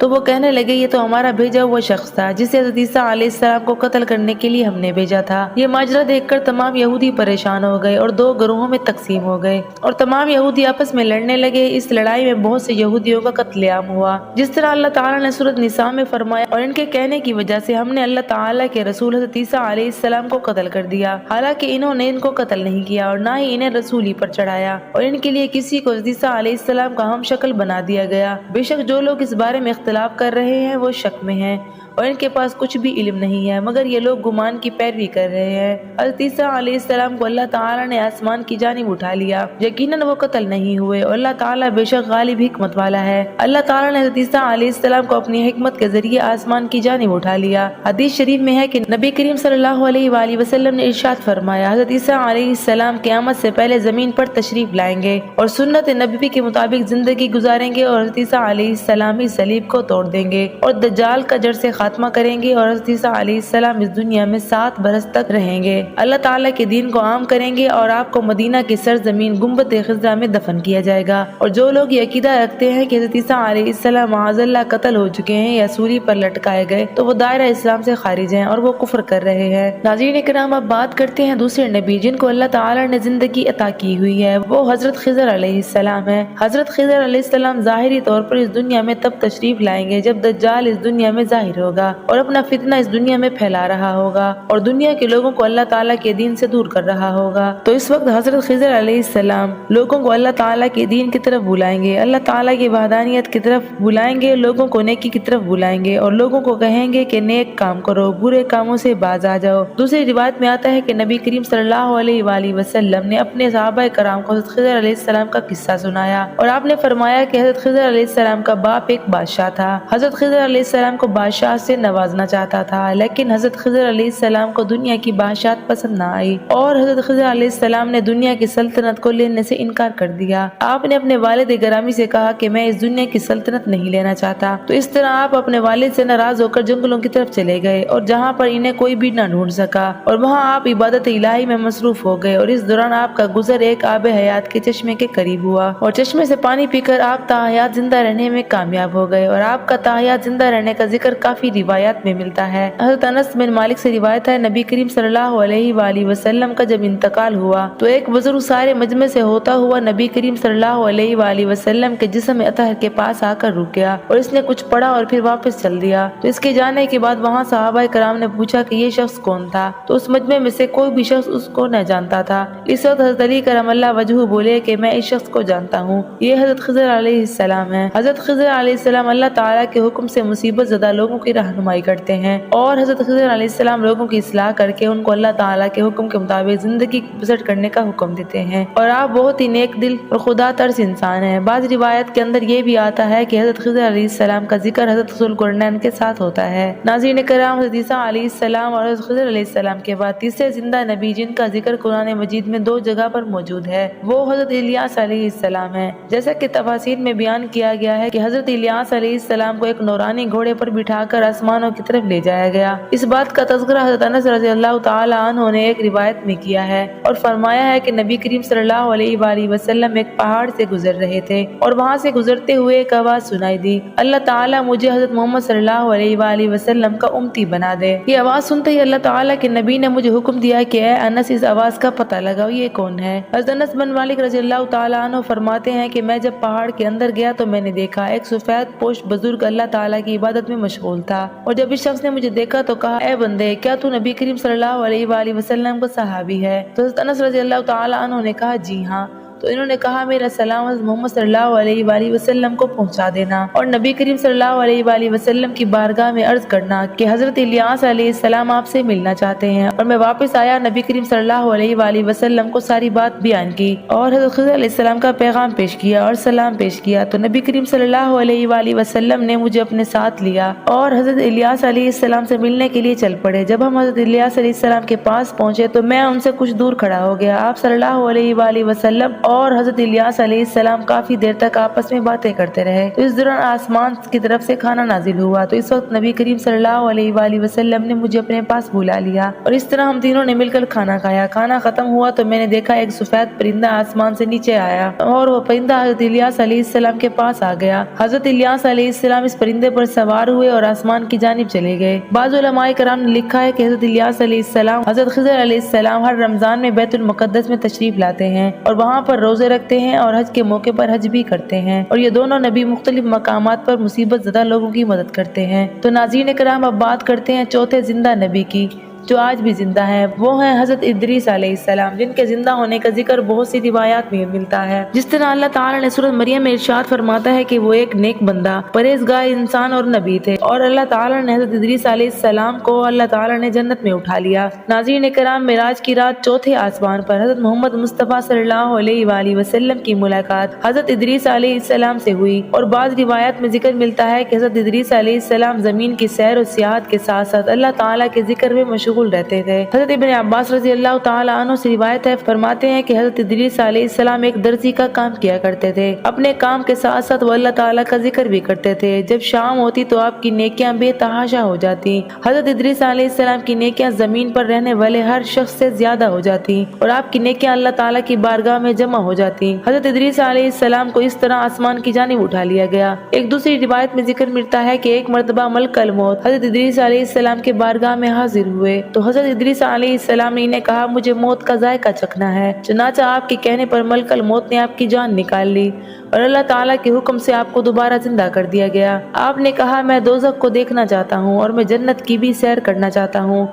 تو وہ کہنے لگے یہ تو ہمارا بھیجا ہوا شخص تھا جسے حضرت عیسیٰ علیہ السلام کو قتل کرنے کے لیے ہم نے بھیجا تھا۔ یہ ماجرا دیکھ کر تمام یہودی پریشان ہو گئے اور دو گروہوں میں تقسیم ہو گئے اور تمام یہودی آپس میں لڑنے لگے۔ اس لڑائی میں بہت سے یہودیوں کا قتل عام ہوا، جس طرح اللہ تعالیٰ نے سورۃ نساء میں فرمایا، اور ان کے کہنے کی وجہ سے ہم نے اللہ تعالیٰ کے رسول حضرت عیسیٰ علیہ السلام کو قتل کر دیا، حالانکہ انہوں نے ان کو قتل نہیں کیا اور نہ ہی انہیں رسولی پر چڑھایا، اور ان کے لیے کسی کو حضرت عیسیٰ علیہ السلام کا ہم شکل بنا دیا گیا۔ بے شک جو لوگ اس بارے میں اختلاف کر رہے ہیں وہ شک میں ہیں اور ان کے پاس کچھ بھی علم نہیں ہے، مگر یہ لوگ گمان کی پیروی کر رہے ہیں۔ حضرت عیسیٰ علیہ السلام کو اللہ تعالیٰ نے آسمان کی جانب اٹھا لیا، یقیناً وہ قتل نہیں ہوئے اور اللہ تعالیٰ بے شک غالب حکمت والا ہے۔ اللہ تعالیٰ نے حضرت عیسیٰ علیہ السلام کو اپنی حکمت کے ذریعے آسمان کی جانب اٹھا لیا۔ حدیث شریف میں ہے کہ نبی کریم صلی اللہ علیہ وآلہ وسلم نے ارشاد فرمایا، حضرت عیسیٰ علیہ السلام قیامت سے پہلے زمین پر تشریف لائیں گے اور سنت نبوی کے مطابق زندگی گزاریں گے اور حضرت عیسیٰ علیہ السلام ہی صلیب کو توڑ دیں گے اور دجال کا جڑ سے خاتمہ کریں گے، اور حضرت عیسیٰ علیہ السلام اس دنیا میں 7 برس تک رہیں گے، اللہ تعالیٰ کے دین کو عام کریں گے اور آپ کو مدینہ کی سرزمین گنبد خضرا میں دفن کیا جائے گا۔ اور جو لوگ یہ عقیدہ رکھتے ہیں کہ حضرت عیسیٰ علیہ السلام معاذ اللہ قتل ہو چکے ہیں یا سولی پر لٹکائے گئے تو وہ دائرہ اسلام سے خارج ہیں اور وہ کفر کر رہے ہیں۔ ناظرین کرام، اب بات کرتے ہیں دوسرے نبی جن کو اللہ تعالیٰ نے زندگی عطا کی ہوئی ہے، وہ حضرت خضر علیہ السلام ہے۔ حضرت خضر علیہ السلام ظاہری طور پر اس دنیا میں تب تشریف لائیں گے جب دجال اس دنیا میں ظاہر ہوگا اور اپنا فتنہ اس دنیا میں پھیلا رہا ہوگا اور دنیا کے لوگوں کو اللہ تعالیٰ کے دین سے دور کر رہا ہوگا۔ تو اس وقت حضرت خضر علیہ السلام لوگوں کو اللہ تعالیٰ کے دین کی طرف بلائیں گے، اللہ تعالیٰ کی وحدانیت کی طرف بلائیں گے، لوگوں کو نیکی کی طرف بلائیں گے اور لوگوں کو کہیں گے کہ نیک کام کرو، برے کاموں سے باز آ جاؤ۔ دوسری روایت میں آتا ہے کہ نبی کریم صلی اللہ علیہ وآلہ وسلم نے اپنے صحابہ کرام کو حضرت خضر علیہ السلام کا قصہ سنایا اور آپ نے فرمایا کہ حضرت خضر علیہ السلام کا باپ ایک بادشاہ تھا۔ حضرت خضر علیہ السلام کو بادشاہ سے نوازنا چاہتا تھا، لیکن حضرت خضر علیہ السلام کو دنیا کی بادشاہت پسند نہ آئی اور حضرت خضر علیہ السلام نے دنیا کی سلطنت کو لینے سے انکار کر دیا۔ آپ نے اپنے والد گرامی سے کہا کہ میں اس دنیا کی سلطنت نہیں لینا چاہتا، تو اس طرح آپ اپنے والد سے ناراض ہو کر جنگلوں کی طرف چلے گئے اور جہاں پر انہیں کوئی بھی نہ ڈھونڈ سکا، اور وہاں آپ عبادت الہی میں مصروف ہو گئے، اور اس دوران آپ کا گزر ایک آب حیات کے چشمے کے قریب ہوا اور چشمے سے پانی پی کر آپ تاحیات زندہ رہنے میں کامیاب ہو گئے، اور آپ کا تاحیات زندہ رہنے کا ذکر کافی روایات میں ملتا ہے۔ حضرت انس بن مالک سے روایت ہے، نبی کریم صلی اللہ علیہ وآلہ وسلم کا جب انتقال ہوا تو ایک بزرگ سارے مجمع سے ہوتا ہوا نبی کریم صلی اللہ علیہ وآلہ وسلم کے جسم اطہر کے پاس آ کر رک گیا اور اس نے کچھ پڑھا اور پھر واپس چل دیا۔ تو اس کے جانے کے بعد وہاں صحابہ کرام نے پوچھا کہ یہ شخص کون تھا، تو اس مجمع میں سے کوئی بھی شخص اس کو نہ جانتا تھا۔ اس وقت حضرت علی کرم اللہ وجہہ بولے کہ میں اس شخص کو جانتا ہوں، یہ حضرت خضر علیہ السلام ہے۔ حضرت خضر علیہ السلام اللہ تعالیٰ کے حکم سے مصیبت زدہ لوگوں کی رہنمائی کرتے ہیں اور حضرت خضر علیہ السلام لوگوں کی اصلاح کر کے ان کو اللہ تعالیٰ کے حکم کے مطابق زندگی بسر کرنے کا حکم دیتے ہیں، اور آپ بہت ہی نیک دل اور خدا ترس انسان ہیں۔ بعض روایت کے اندر یہ بھی آتا ہے کہ حضرت خضر علیہ السلام کا ذکر حضرت ذوالقرنین کے ساتھ ہوتا ہے۔ ناظرین کرام، حضرت عیسیٰ علیہ السلام اور حضرت خضر علیہ السلام کے بعد تیسرے زندہ نبی جن کا ذکر قرآن مجید میں 2 جگہ پر موجود ہے وہ حضرت الیاس علیہ السلام ہے۔ جیسا کہ تفاسیر میں بیان کیا گیا ہے کہ حضرت الیاس علیہ السلام کو ایک نورانی گھوڑے پر بٹھا کر آسمانوں کی طرف لے جایا گیا۔ اس بات کا تذکرہ حضرت انس رضی اللہ تعالی عنہ نے ایک روایت میں کیا ہے اور فرمایا ہے کہ نبی کریم صلی اللہ علیہ وآلہ وسلم ایک پہاڑ سے گزر رہے تھے اور وہاں سے گزرتے ہوئے ایک آواز سنائی دی، اللہ تعالیٰ مجھے حضرت محمد صلی اللہ علیہ وآلہ وسلم کا امتی بنا دے۔ یہ آواز سنتے ہی اللہ تعالیٰ کے نبی نے مجھے حکم دیا کہ اے انس اس آواز کا پتہ لگاؤ یہ کون ہے۔ حضرت انس بن مالک رضی اللہ تعالی عنہ فرماتے ہیں کہ میں جب پہاڑ کے اندر گیا تو میں نے دیکھا ایک سفید پوش بزرگ اللہ تعالیٰ کی عبادت میں مشغول تھا، اور جب اس شخص نے مجھے دیکھا تو کہا اے بندے کیا تو نبی کریم صلی اللہ علیہ وآلہ وسلم کا صحابی ہے؟ تو حضرت انس رضی اللہ تعالی عنہ نے کہا جی ہاں۔ تو انہوں نے کہا میرا سلام حضرت محمد صلی اللہ علیہ وآلہ وسلم کو پہنچا دینا اور نبی کریم صلی اللہ علیہ وآلہ وسلم کی بارگاہ میں عرض کرنا کہ حضرت الیاس علیہ السلام آپ سے ملنا چاہتے ہیں۔ اور میں واپس آیا، نبی کریم صلی اللہ علیہ وآلہ وسلم کو ساری بات بیان کی اور حضرت خضر علیہ السلام کا پیغام پیش کیا اور سلام پیش کیا، تو نبی کریم صلی اللہ علیہ وآلہ وسلم نے مجھے اپنے ساتھ لیا اور حضرت الیاس علیہ السلام سے ملنے کے لیے چل پڑے۔ جب ہم حضرت الیاس علیہ السلام کے پاس پہنچے تو میں ان سے کچھ دور کھڑا ہو گیا۔ آپ صلی اللہ علیہ وآلہ وسلم اور حضرت الیاس علیہ السلام کافی دیر تک آپس میں باتیں کرتے رہے۔ تو اس دوران آسمان کی طرف سے کھانا نازل ہوا، تو اس وقت نبی کریم صلی اللہ علیہ وآلہ وسلم نے مجھے اپنے پاس بلا لیا اور اس طرح ہم تینوں نے مل کر کھانا کھایا۔ کھانا ختم ہوا تو میں نے دیکھا ایک سفید پرندہ آسمان سے نیچے آیا اور وہ پرندہ حضرت الیاس علیہ السلام کے پاس آ گیا۔ حضرت الیاس علیہ السلام اس پرندے پر سوار ہوئے اور آسمان کی جانب چلے گئے۔ بعض علماء کرام نے لکھا ہے کہ حضرت الیاس علیہ السلام حضرت خضر علیہ السلام ہر رمضان میں بیت المقدس میں تشریف لاتے ہیں اور وہاں پر روزے رکھتے ہیں اور حج کے موقع پر حج بھی کرتے ہیں، اور یہ دونوں نبی مختلف مقامات پر مصیبت زدہ لوگوں کی مدد کرتے ہیں۔ تو ناظرین کرام، اب بات کرتے ہیں چوتھے زندہ نبی کی جو آج بھی زندہ ہے، وہ ہیں حضرت ادریس علیہ السلام، جن کے زندہ ہونے کا ذکر بہت سی روایات میں ملتا ہے۔ جس طرح اللہ تعالیٰ نے سورۃ مریم میں ارشاد فرماتا ہے کہ وہ ایک نیک بندہ، پرہیزگار انسان اور نبی تھے، اور اللہ تعالیٰ نے حضرت ادریس علیہ السلام کو اللہ تعالیٰ نے جنت میں اٹھا لیا۔ ناظرین کرام، معراج کی رات چوتھے آسمان پر حضرت محمد مصطفیٰ صلی اللہ علیہ وآلہ وسلم کی ملاقات حضرت ادریس علیہ السلام سے ہوئی، اور بعض روایات میں ذکر ملتا ہے کہ حضرت ادریس علیہ السلام زمین کی سیر و سیاحت کے ساتھ ساتھ اللہ تعالیٰ کے ذکر میں مشغول رہتے تھے۔ حضرت ابن عباس رضی اللہ تعالیٰ عنہ سے روایت ہے، فرماتے ہیں کہ حضرت ادریس علیہ السلام ایک درزی کا کام کیا کرتے تھے۔ اپنے کام کے ساتھ ساتھ وہ اللہ تعالیٰ کا ذکر بھی کرتے تھے۔ جب شام ہوتی تو آپ کی نیکیاں بے تحاشا ہو جاتی۔ حضرت ادریس علیہ السلام کی نیکیاں زمین پر رہنے والے ہر شخص سے زیادہ ہو جاتی اور آپ کی نیکیاں اللہ تعالیٰ کی بارگاہ میں جمع ہو جاتی۔ حضرت ادریس علیہ السلام کو اس طرح آسمان کی جانب اٹھا لیا گیا۔ ایک دوسری روایت میں ذکر ملتا ہے کہ ایک مرتبہ ملک الموت حضرت ادریس علیہ السلام کے بارگاہ میں حاضر ہوئے تو حضرت ادریس علیہ السلام نے انہیں کہا، مجھے موت کا ذائقہ چکھنا ہے۔ چنانچہ آپ کے کہنے پر ملک الموت نے آپ کی جان نکال لی اور اللہ تعالیٰ کے حکم سے آپ کو دوبارہ زندہ کر دیا گیا۔ آپ نے کہا، میں دوزخ کو دیکھنا چاہتا ہوں اور میں جنت کی بھی سیر کرنا چاہتا ہوں۔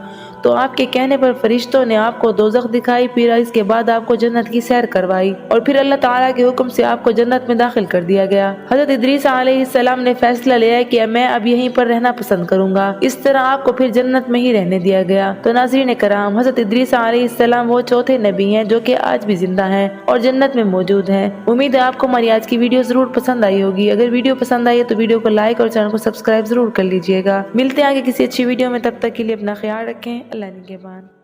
تو آپ کے کہنے پر فرشتوں نے آپ کو دوزخ دکھائی، پھر اس کے بعد آپ کو جنت کی سیر کروائی اور پھر اللہ تعالیٰ کے حکم سے آپ کو جنت میں داخل کر دیا گیا۔ حضرت ادریس علیہ السلام نے فیصلہ لیا کہ میں اب یہیں پر رہنا پسند کروں گا۔ اس طرح آپ کو پھر جنت میں ہی رہنے دیا گیا۔ تو ناظرین کرام، حضرت ادریس علیہ السلام وہ چوتھے نبی ہیں جو کہ آج بھی زندہ ہیں اور جنت میں موجود ہیں۔ امید ہے آپ کو ہماری آج کی ویڈیو ضرور پسند آئی ہوگی۔ اگر ویڈیو پسند آئی ہے تو ویڈیو کو لائک اور چینل کو سبسکرائب ضرور کر لیجئے گا۔ ملتے ہیں آگے کسی اچھی ویڈیو میں، تب تک کے لیے اپنا خیال رکھیں۔ اللہ نگہبان۔